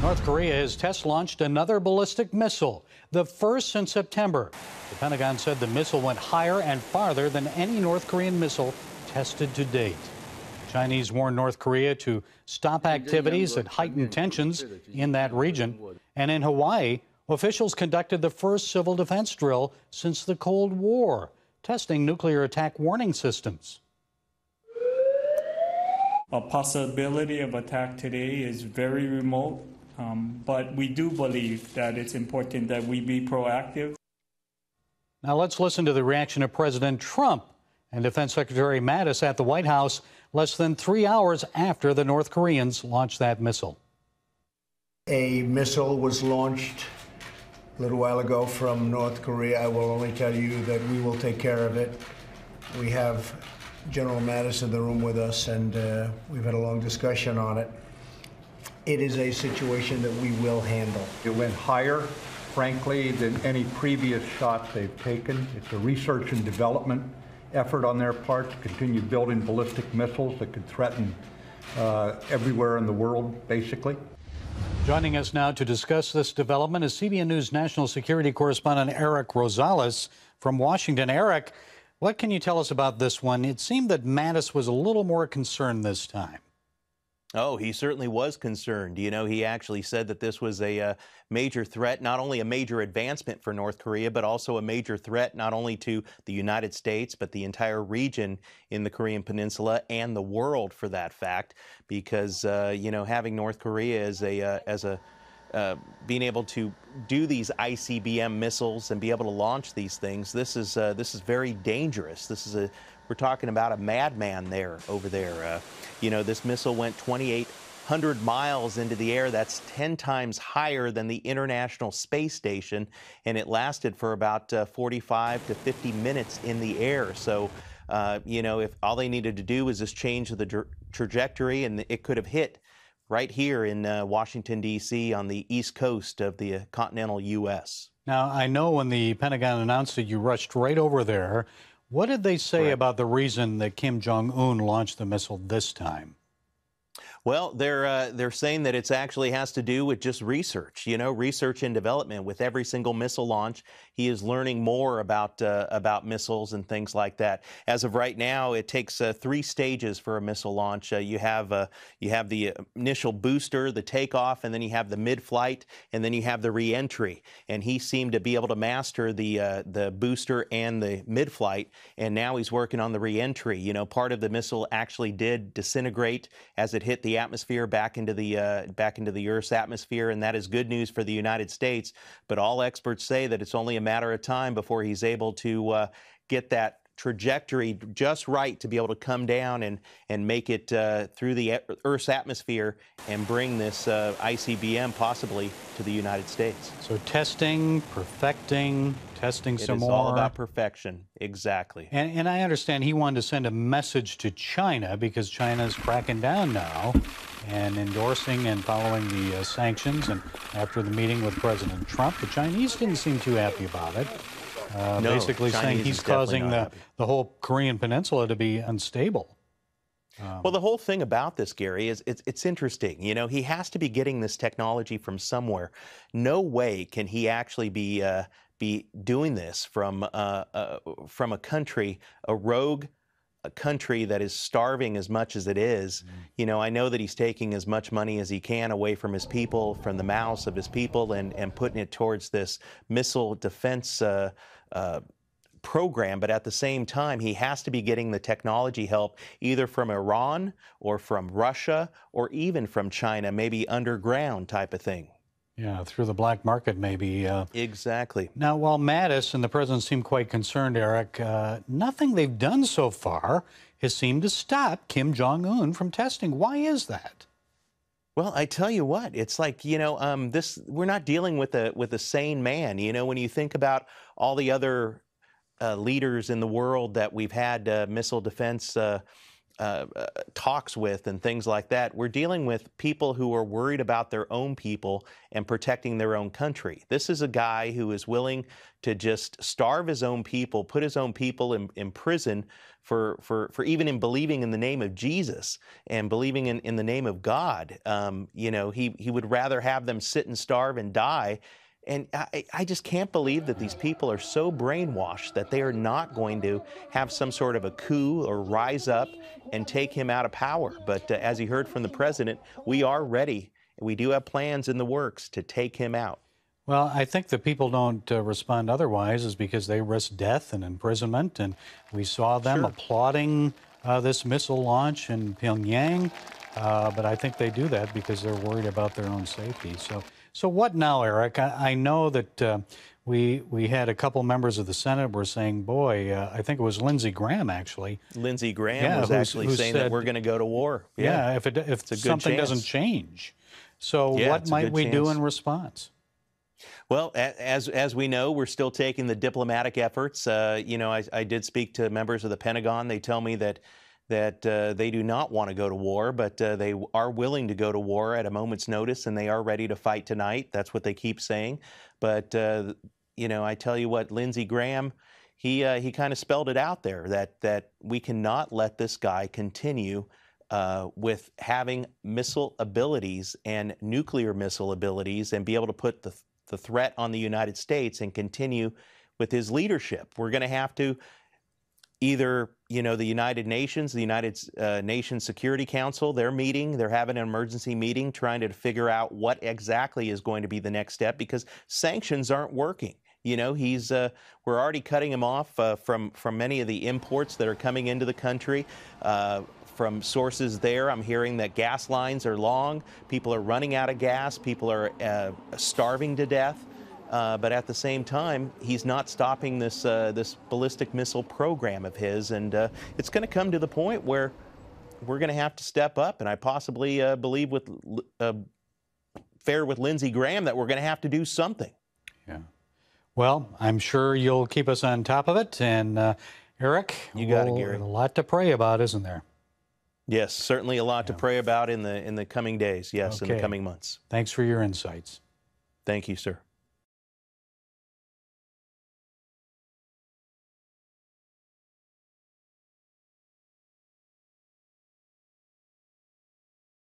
North Korea has test launched another ballistic missile, the first since September. The Pentagon said the missile went higher and farther than any North Korean missile tested to date. Chinese warned North Korea to stop activities that heighten tensions in that region. And in Hawaii, officials conducted the first civil defense drill since the Cold War, testing nuclear attack warning systems. A possibility of attack today is very remote, but we do believe that it's important that we be proactive. Now let's listen to the reaction of President Trump and Defense Secretary Mattis at the White House less than 3 hours after the North Koreans launched that missile. A missile was launched a little while ago from North Korea. I will only tell you that we will take care of it. We have General Mattis in the room with us, and we've had a long discussion on it. It is a situation that we will handle. It went higher, frankly, than any previous shot they've taken. It's a research and development effort on their part to continue building ballistic missiles that could threaten everywhere in the world, basically. Joining us now to discuss this development is CBN News national security correspondent Eric Rosales from Washington. Eric, what can you tell us about this one? It seemed that Mattis was a little more concerned this time. Oh, he certainly was concerned. You know, he actually said that this was a major threat, not only a major advancement for North Korea, but also a major threat not only to the United States, but the entire region in the Korean Peninsula and the world, for that fact, because, you know, having North Korea as being able to do these ICBM missiles and be able to launch these things, this is very dangerous. We're talking about a madman over there. You know, this missile went 2,800 miles into the air. That's 10 times higher than the International Space Station, and it lasted for about 45 to 50 minutes in the air. So, you know, if all they needed to do was just change the trajectory, and it could have hit right here in Washington, D.C. on the east coast of the continental U.S. Now, I know when the Pentagon announced it, you rushed right over there. What did they say about the reason that Kim Jong-un launched the missile this time? Well, they're saying that it actually has to do with just research, you know, research and development. With every single missile launch, he is learning more about missiles and things like that. As of right now, it takes 3 stages for a missile launch. You have the initial booster, the takeoff, and then you have the mid-flight, and then you have the re-entry. And he seemed to be able to master the booster and the mid-flight, and now he's working on the re-entry. You know, part of the missile actually did disintegrate as it hit the atmosphere back into the Earth's atmosphere, and that is good news for the United States. But all experts say that it's only a matter of time before he's able to get that trajectory just right to be able to come down and make it through the Earth's atmosphere and bring this ICBM possibly to the United States. So testing, perfecting, testing some more. It is all about perfection, exactly. And I understand he wanted to send a message to China because China's cracking down now and endorsing and following the sanctions. And after the meeting with President Trump, the Chinese didn't seem too happy about it. No, basically saying he's causing the whole Korean peninsula to be unstable. Well, the whole thing about this, Gary, is it's interesting. You know, he has to be getting this technology from somewhere. No way can he actually be doing this from a country, a rogue country that is starving as much as it is. You know, I know that he's taking as much money as he can away from his people, from the mouths of his people, and putting it towards this missile defense program, but at the same time, he has to be getting the technology help either from Iran or from Russia or even from China, maybe underground type of thing. Yeah, through the black market, maybe. Exactly. Now, while Mattis and the president seem quite concerned, Eric, nothing they've done so far has seemed to stop Kim Jong-un from testing. Why is that? Well, I tell you what, it's like, you know, we're not dealing with a sane man. You know, when you think about all the other leaders in the world that we've had missile defense talks with and things like that. We're dealing with people who are worried about their own people and protecting their own country. This is a guy who is willing to just starve his own people, put his own people in prison for even in believing in the name of Jesus and believing in the name of God. You know, he would rather have them sit and starve and die. And I just can't believe that these people are so brainwashed that they are not going to have some sort of a coup or rise up and take him out of power. But as you heard from the president, we are ready. We do have plans in the works to take him out. Well, I think that people don't respond otherwise is because they risk death and imprisonment. And we saw them applauding this missile launch in Pyongyang. But I think they do that because they're worried about their own safety. So what now, Eric? I know that we had a couple members of the Senate were saying, boy, I think it was Lindsey Graham, actually. Lindsey Graham was actually saying that we're going to go to war. Yeah, if something doesn't change. So what might we do in response? Well, as we know, we're still taking the diplomatic efforts. You know, I did speak to members of the Pentagon. They tell me that they do not want to go to war, but they are willing to go to war at a moment's notice, and they are ready to fight tonight. That's what they keep saying. But, you know, I tell you what, Lindsey Graham, he kind of spelled it out there that we cannot let this guy continue with having missile abilities and nuclear missile abilities and be able to put the threat on the United States and continue with his leadership. We're going to have to either, you know, the United Nations Security Council, they're meeting, they're having an emergency meeting trying to figure out what exactly is going to be the next step because sanctions aren't working. You know, we're already cutting him off from many of the imports that are coming into the country. From sources there, I'm hearing that gas lines are long, people are running out of gas, people are starving to death. But at the same time, he's not stopping this ballistic missile program of his, and it's going to come to the point where we're going to have to step up. And I possibly believe with Lindsey Graham that we're going to have to do something. Yeah. Well, I'm sure you'll keep us on top of it. And Eric, you got it, Gary. A lot to pray about, isn't there? Yes, certainly a lot to pray about in the coming days. Yes, in the coming months. Thanks for your insights. Thank you, sir.